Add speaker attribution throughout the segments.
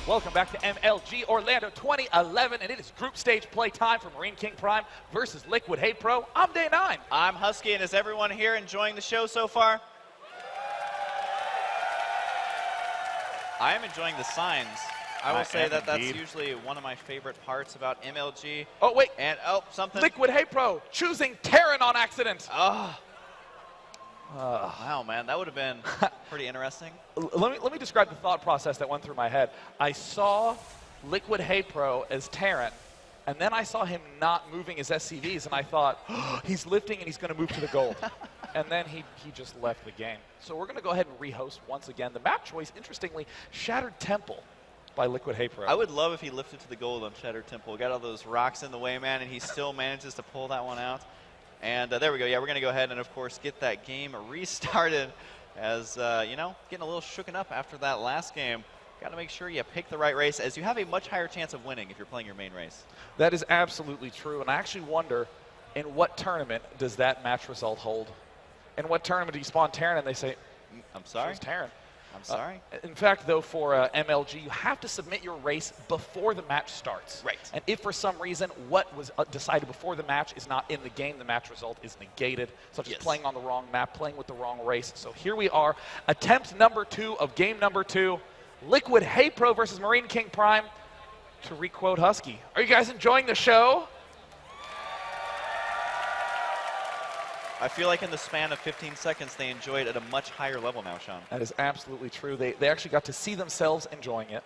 Speaker 1: Welcome back to MLG Orlando 2011, and it is group stage play time for MarineKingPrime versus LiquidHaypro. I'm Day 9.
Speaker 2: I'm Husky, and is everyone here enjoying the show so far? I am enjoying the signs. I will say that that's usually one of my favorite parts about MLG.
Speaker 1: Oh, wait.
Speaker 2: And, something.
Speaker 1: LiquidHaypro choosing Terran on accident.
Speaker 2: Oh. Wow, man, that would have been pretty interesting.
Speaker 1: Let me describe the thought process that went through my head. I saw LiquidHaypro as Terran, and then I saw him not moving his SCVs, and I thought, oh, he's lifting and he's going to move to the gold. And then he just left the game. So we're going to go ahead and rehost once again. The map choice, interestingly, Shattered Temple by LiquidHaypro.
Speaker 2: I would love if he lifted to the gold on Shattered Temple. Got all those rocks in the way, man, and he still manages to pull that one out. And there we go. Yeah, we're going to go ahead and, of course, get that game restarted as, you know, getting a little shooken up after that last game. Got to make sure you pick the right race, as you have a much higher chance of winning if you're playing your main race.
Speaker 1: That is absolutely true, and I actually wonder, in what tournament does that match result hold? In what tournament do you spawn Terran and they say,
Speaker 2: I'm sorry?
Speaker 1: Terran.
Speaker 2: I'm sorry?
Speaker 1: In fact, though, for MLG, you have to submit your race before the match starts.
Speaker 2: Right.
Speaker 1: And if for some reason what was decided before the match is not in the game, the match result is negated, such as playing on the wrong map, playing with the wrong race. So here we are, attempt number 2 of game number 2, LiquidHaypro versus MarineKingPrime. To requote Husky, are you guys enjoying the show?
Speaker 2: I feel like in the span of 15 seconds, they enjoy it at a much higher level now, Sean.
Speaker 1: That is absolutely true. They actually got to see themselves enjoying it.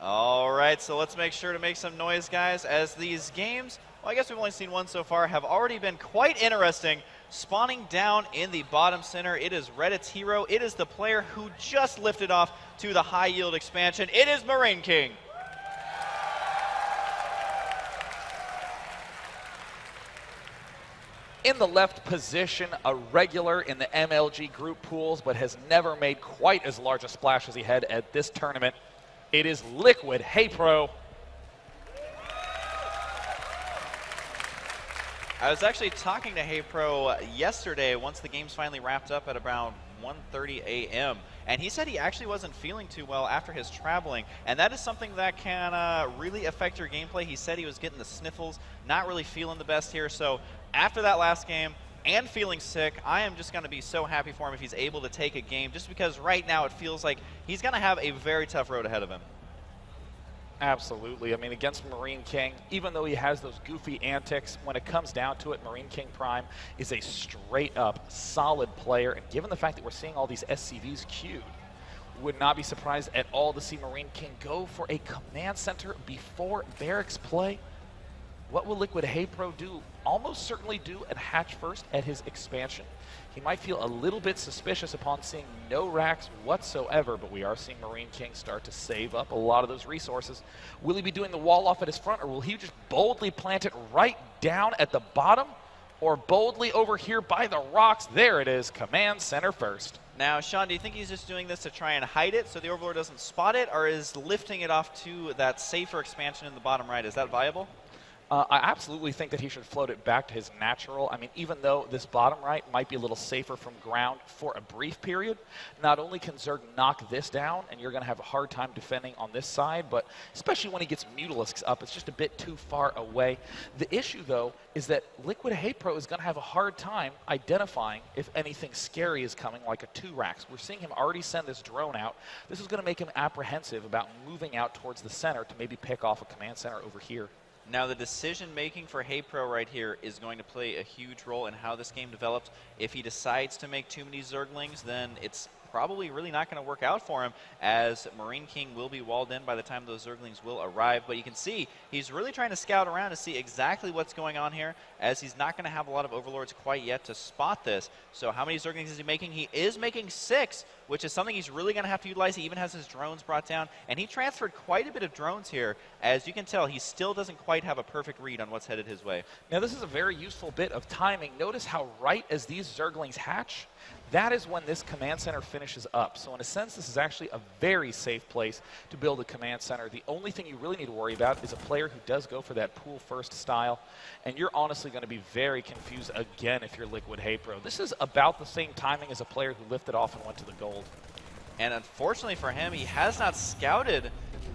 Speaker 2: All right, so let's make sure to make some noise, guys, as these games, well, I guess we've only seen one so far, have already been quite interesting. Spawning down in the bottom center, it is Reddit's hero. It is the player who just lifted off to the high yield expansion. It is Marine King.
Speaker 1: In the left position, a regular in the MLG group pools, but has never made quite as large a splash as he had at this tournament. It is LiquidHaypro.
Speaker 2: I was actually talking to HayPro yesterday once the games finally wrapped up at about 1:30 a.m. And he said he actually wasn't feeling too well after his traveling, and that is something that can really affect your gameplay. He said he was getting the sniffles, not really feeling the best here. So after that last game and feeling sick, I am just going to be so happy for him if he's able to take a game, just because right now it feels like he's going to have a very tough road ahead of him.
Speaker 1: Absolutely. I mean, against Marine King, even though he has those goofy antics, when it comes down to it, MarineKingPrime is a straight-up solid player. And given the fact that we're seeing all these SCVs queued, would not be surprised at all to see Marine King go for a command center before barracks play. What will LiquidHaypro do? Almost certainly do at hatch first at his expansion. He might feel a little bit suspicious upon seeing no racks whatsoever, but we are seeing Marine King start to save up a lot of those resources. Will he be doing the wall off at his front, or will he just boldly plant it right down at the bottom, or boldly over here by the rocks? There it is, command center first.
Speaker 2: Now, Sean, do you think he's just doing this to try and hide it so the Overlord doesn't spot it, or is lifting it off to that safer expansion in the bottom right, is that viable?
Speaker 1: I absolutely think that he should float it back to his natural. I mean, even though this bottom right might be a little safer from ground for a brief period, not only can Zerg knock this down, and you're going to have a hard time defending on this side, but especially when he gets Mutalisks up, it's just a bit too far away. The issue, though, is that LiquidHaypro is going to have a hard time identifying if anything scary is coming, like a 2-racks. We're seeing him already send this drone out. This is going to make him apprehensive about moving out towards the center to maybe pick off a command center over here.
Speaker 2: Now, the decision-making for HayPro right here is going to play a huge role in how this game develops. If he decides to make too many Zerglings, then it's probably really not going to work out for him, as Marine King will be walled in by the time those Zerglings will arrive. But you can see he's really trying to scout around to see exactly what's going on here, as he's not going to have a lot of Overlords quite yet to spot this. So how many Zerglings is he making? He is making 6, which is something he's really going to have to utilize. He even has his drones brought down, and he transferred quite a bit of drones here. As you can tell, he still doesn't quite have a perfect read on what's headed his way.
Speaker 1: Now, this is a very useful bit of timing. Notice how right as these Zerglings hatch, that is when this command center finishes up. So in a sense, this is actually a very safe place to build a command center. The only thing you really need to worry about is a player who does go for that pool first style. And you're honestly going to be very confused again if you're LiquidHaypro. This is about the same timing as a player who lifted off and went to the gold.
Speaker 2: And unfortunately for him, he has not scouted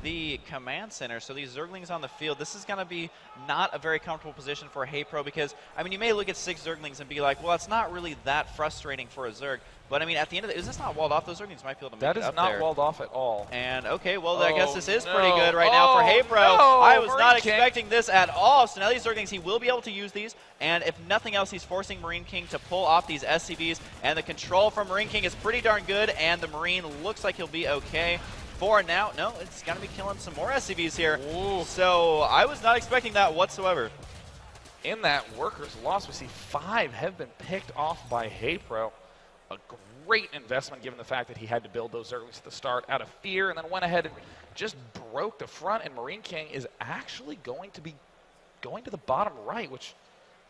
Speaker 2: the command center. So these Zerglings on the field, this is going to be not a very comfortable position for HayPro because, I mean, you may look at 6 Zerglings and be like, well, it's not really that frustrating for a Zerg. But, I mean, at the end of the, is this not walled off? Those Zerglings might be able to make it up there.
Speaker 1: That is not walled off at all.
Speaker 2: And, okay, well, I guess this is pretty good right now for HayPro.
Speaker 1: No,
Speaker 2: I was not expecting this at all. So now these Zerglings, he will be able to use these. And if nothing else, he's forcing Marine King to pull off these SCVs. And the control from Marine King is pretty darn good. And the Marine looks like he'll be okay. For now, no, it's going to be killing some more SCVs here.
Speaker 1: Ooh.
Speaker 2: So I was not expecting that whatsoever.
Speaker 1: In that workers loss, we see 5 have been picked off by HayPro. A great investment given the fact that he had to build those Zerglings at the start out of fear and then went ahead and just broke the front, and Marine King is actually going to be going to the bottom right, which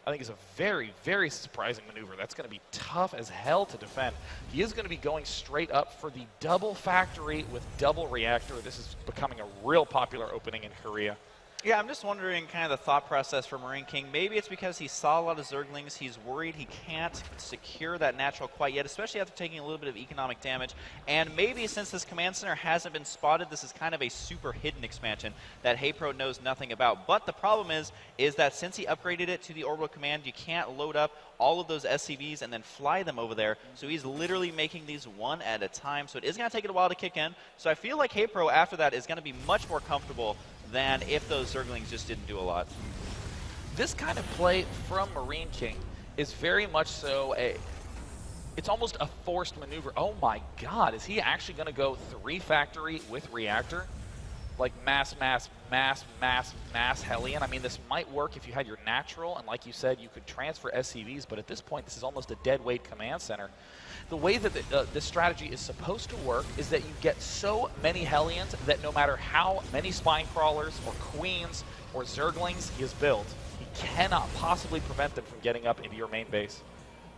Speaker 1: I think is a very, very surprising maneuver. That's going to be tough as hell to defend. He is going to be going straight up for the double factory with double reactor. This is becoming a real popular opening in Korea.
Speaker 2: Yeah, I'm just wondering kind of the thought process for Marine King. Maybe it's because he saw a lot of Zerglings. He's worried he can't secure that natural quite yet, especially after taking a little bit of economic damage. And maybe since this command center hasn't been spotted, this is kind of a super hidden expansion that HayPro knows nothing about. But the problem is that since he upgraded it to the orbital command, you can't load up all of those SCVs and then fly them over there. So he's literally making these one at a time. So it is going to take it a while to kick in. So I feel like HayPro after that is going to be much more comfortable than if those Zerglings just didn't do a lot.
Speaker 1: This kind of play from Marine King is very much so it's almost a forced maneuver. Oh my god, is he actually going to go 3 factory with reactor? Like mass Hellion. I mean, this might work if you had your natural, and like you said, you could transfer SCVs, but at this point, this is almost a dead weight command center. The way that this strategy is supposed to work is that you get so many Hellions that no matter how many spine crawlers or queens or Zerglings he has built, he cannot possibly prevent them from getting up into your main base.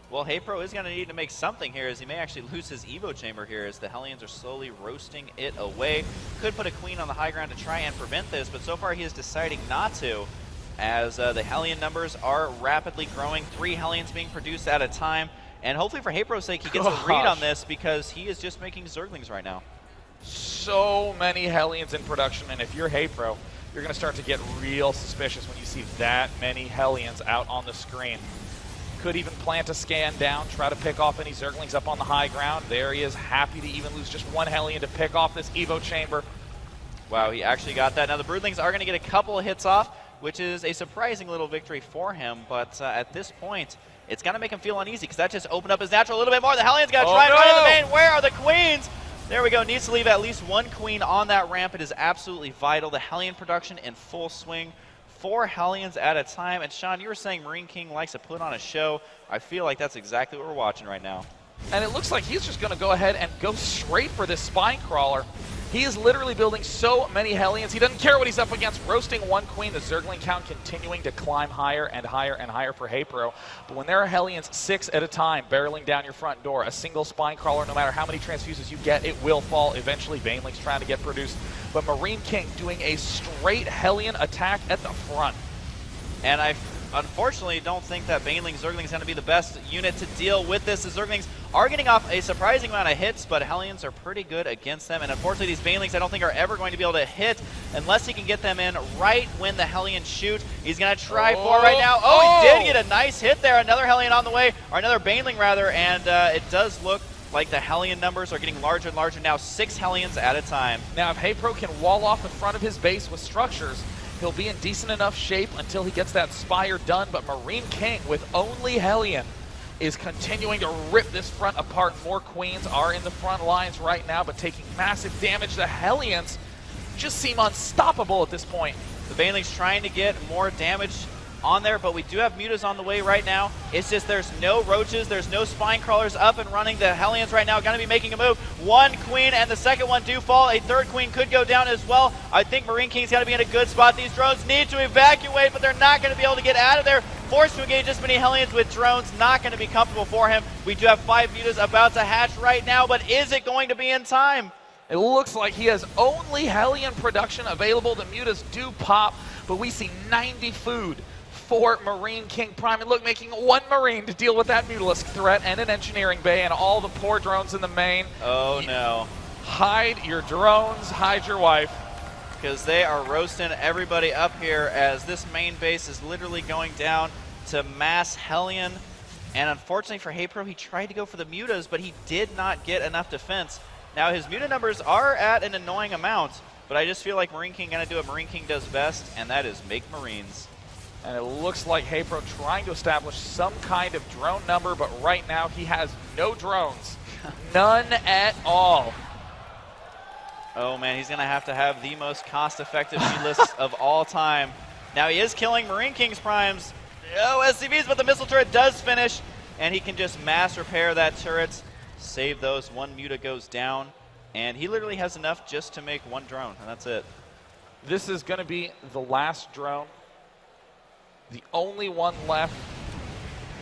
Speaker 2: Well, HayPro is going to need to make something here, as he may actually lose his Evo chamber here as the Hellions are slowly roasting it away. Could put a queen on the high ground to try and prevent this, but so far he is deciding not to, as the Hellion numbers are rapidly growing. 3 Hellions being produced at a time. And hopefully for HayPro's sake, he gets a read on this because he is just making Zerglings right now.
Speaker 1: So many Hellions in production, and if you're HayPro, you're going to start to get real suspicious when you see that many Hellions out on the screen. Could even plant a scan down, try to pick off any Zerglings up on the high ground. There he is, happy to even lose just 1 Hellion to pick off this Evo chamber.
Speaker 2: Wow, he actually got that. Now the Broodlings are going to get a couple of hits off, which is a surprising little victory for him, but at this point, it's going to make him feel uneasy because that just opened up his natural a little bit more. The Hellion's got to try and run in the main. Where are the queens? There we go. Needs to leave at least 1 queen on that ramp. It is absolutely vital. The Hellion production in full swing. 4 Hellions at a time. And Sean, you were saying Marine King likes to put on a show. I feel like that's exactly what we're watching right now.
Speaker 1: And it looks like he's just going to go ahead and go straight for this spine crawler. He is literally building so many Hellions. He doesn't care what he's up against. Roasting 1 queen, the Zergling count continuing to climb higher and higher and higher for HayPro. But when there are Hellions 6 at a time barreling down your front door, a single spine crawler, no matter how many transfuses you get, it will fall. Eventually, Baneling's trying to get produced. But Marine King doing a straight Hellion attack at the front.
Speaker 2: And I unfortunately don't think that Baneling Zergling is going to be the best unit to deal with this. The Zerglings are getting off a surprising amount of hits, but Hellions are pretty good against them. And unfortunately, these Banelings I don't think are ever going to be able to hit unless he can get them in right when the Hellions shoot. He's going to try for right now. Oh, he did get a nice hit there. Another Hellion on the way, or another Baneling rather, and it does look like the Hellion numbers are getting larger and larger now, 6 Hellions at a time.
Speaker 1: Now, if HayPro can wall off the front of his base with structures, he'll be in decent enough shape until he gets that Spire done, but Marine King, with only Hellion, is continuing to rip this front apart. More queens are in the front lines right now, but taking massive damage. The Hellions just seem unstoppable at this point.
Speaker 2: The Baneling's trying to get more damage on there, but we do have mutas on the way right now. It's just there's no roaches, there's no spine crawlers up and running. The Hellions right now going to be making a move. 1 queen and the second one do fall. A 3rd queen could go down as well. I think Marine King's got to be in a good spot. These drones need to evacuate, but they're not going to be able to get out of there. Forced to engage this many Hellions with drones, not going to be comfortable for him. We do have 5 mutas about to hatch right now, but is it going to be in time?
Speaker 1: It looks like he has only Hellion production available. The mutas do pop, but we see 90 food for MarineKingPrime. And look, making 1 Marine to deal with that Mutalisk threat and an engineering bay and all the poor drones in the main.
Speaker 2: Oh, no.
Speaker 1: Hide your drones, hide your wife.
Speaker 2: because they are roasting everybody up here as this main base is literally going down to mass Hellion. And unfortunately for HayPro, he tried to go for the mutas, but he did not get enough defense. Now his muta numbers are at an annoying amount, but I just feel like Marine King going to do what Marine King does best, and that is make Marines.
Speaker 1: And it looks like HayPro trying to establish some kind of drone number, but right now he has no drones. None at all.
Speaker 2: Oh man, he's going to have the most cost-effective list of all time. Now he is killing MarineKingPrimes. Oh, SCVs, but the missile turret does finish, and he can just mass repair that turret, save those. One muta goes down, and he literally has enough just to make one drone, and that's it.
Speaker 1: This is going to be the last drone. The only one left.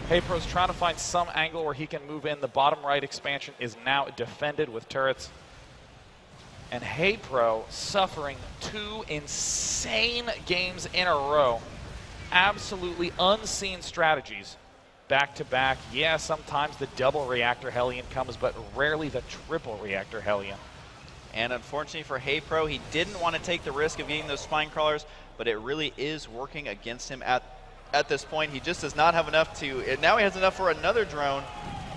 Speaker 1: HayPro's trying to find some angle where he can move in. The bottom right expansion is now defended with turrets. And HayPro suffering 2 insane games in a row. Absolutely unseen strategies back to back. Yeah, sometimes the double reactor Hellion comes, but rarely the triple reactor Hellion.
Speaker 2: And unfortunately for HayPro, he didn't want to take the risk of getting those spine crawlers, but it really is working against him at this point. He just does not have enough to, now he has enough for another drone,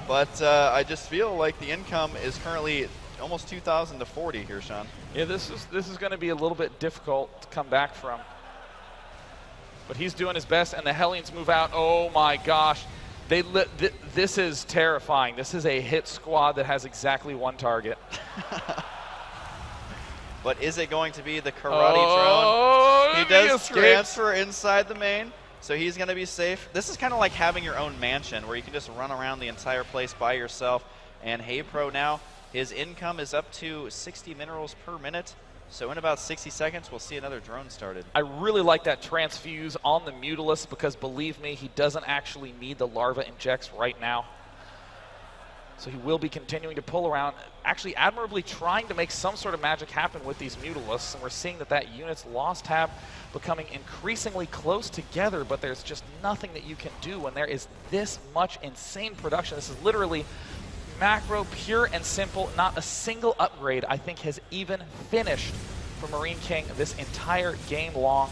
Speaker 2: but I just feel like the income is currently almost 2,000 to 40 here, Sean.
Speaker 1: Yeah, this is going to be a little bit difficult to come back from. But he's doing his best, and the Hellions move out. Oh my gosh. This is terrifying. This is a hit squad that has exactly one target.
Speaker 2: But is it going to be the karate drone? He does transfer inside the main, so he's going to be safe. This is kind of like having your own mansion where you can just run around the entire place by yourself. And HayPro now, his income is up to 60 minerals per minute. So in about 60 seconds, we'll see another drone started.
Speaker 1: I really like that transfuse on the Mutalist because, believe me, he doesn't actually need the larva injects right now. So he will be continuing to pull around, actually admirably trying to make some sort of magic happen with these Mutalists. And we're seeing that unit's loss tab becoming increasingly close together, but there's just nothing that you can do when there is this much insane production. This is literally macro, pure and simple. Not a single upgrade, I think, has even finished for Marine King this entire game long.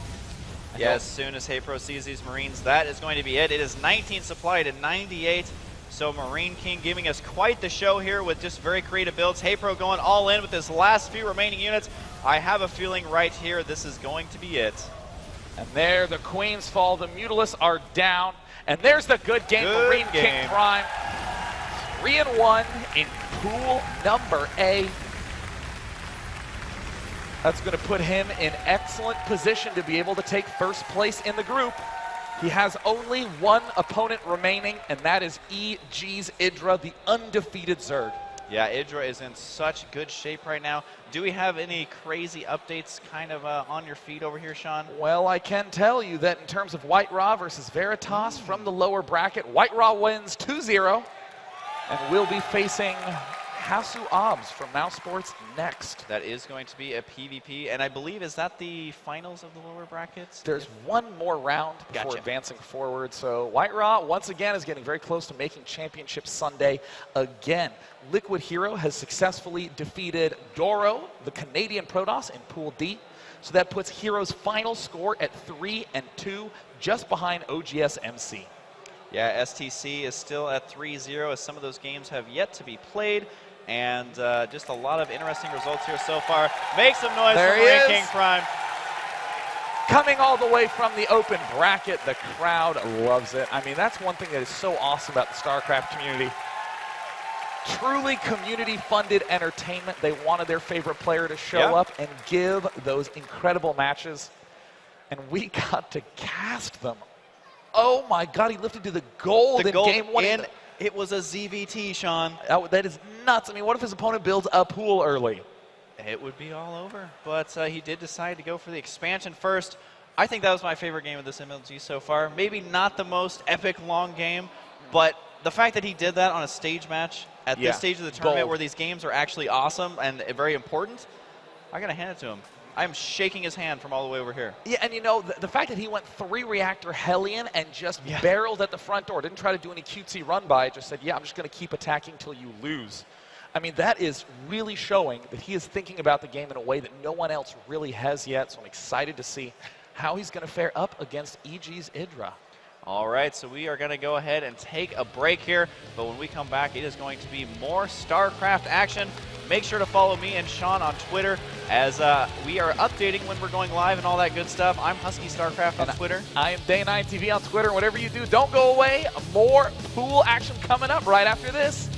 Speaker 2: Yeah, as soon as HayPro sees these Marines, that is going to be it. It is 19 supply to 98. So Marine King giving us quite the show here with just very creative builds. HayPro going all in with his last few remaining units. I have a feeling right here this is going to be it.
Speaker 1: And there the Queens fall. The Mutalists are down. And there's the good game for MarineKingPrime. 3-1 in pool number A. That's going to put him in excellent position to be able to take first place in the group. He has only one opponent remaining, and that is EG's Idra, the undefeated Zerg.
Speaker 2: Yeah, Idra is in such good shape right now. Do we have any crazy updates kind of on your feed over here, Sean?
Speaker 1: Well, I can tell you that in terms of White Raw versus Veritas from the lower bracket, White Raw wins 2-0. And we'll be facing Hasu Obs from Now Sports next.
Speaker 2: That is going to be a PvP, and I believe, is that the finals of the lower brackets?
Speaker 1: There's one more round before advancing forward. So White Raw, once again, is getting very close to making Championship Sunday again. LiquidHaypro has successfully defeated Doro, the Canadian Protoss, in Pool D. So that puts Hero's final score at 3-2, just behind OGS MC.
Speaker 2: Yeah, STC is still at 3-0 as some of those games have yet to be played. And just a lot of interesting results here so far. Make some noise for MarineKingPrime.
Speaker 1: Coming all the way from the open bracket, the crowd loves it. I mean, that's one thing that is so awesome about the StarCraft community. Truly community-funded entertainment. They wanted their favorite player to show up and give those incredible matches. And we got to cast them. Oh my God, he lifted to the gold in game one.
Speaker 2: And it was a ZVT, Sean.
Speaker 1: That is nuts. I mean, what if his opponent builds a pool early?
Speaker 2: It would be all over. But he did decide to go for the expansion first. I think that was my favorite game of this MLG so far. Maybe not the most epic long game, but the fact that he did that on a stage match at this stage of the tournament where these games are actually awesome and very important, I got to hand it to him. I'm shaking his hand from all the way over here.
Speaker 1: Yeah, and you know, the fact that he went 3-reactor Hellion and just barreled at the front door, didn't try to do any cutesy run by it, just said, yeah, I'm just going to keep attacking till you lose. I mean, that is really showing that he is thinking about the game in a way that no one else really has yet. So I'm excited to see how he's going to fare up against EG's Idra.
Speaker 2: All right, so we are going to go ahead and take a break here, but when we come back, it is going to be more StarCraft action. Make sure to follow me and Sean on Twitter as we are updating when we're going live and all that good stuff. I'm Husky StarCraft on Twitter.
Speaker 1: I am Day9TV on Twitter. Whatever you do, don't go away. More pool action coming up right after this.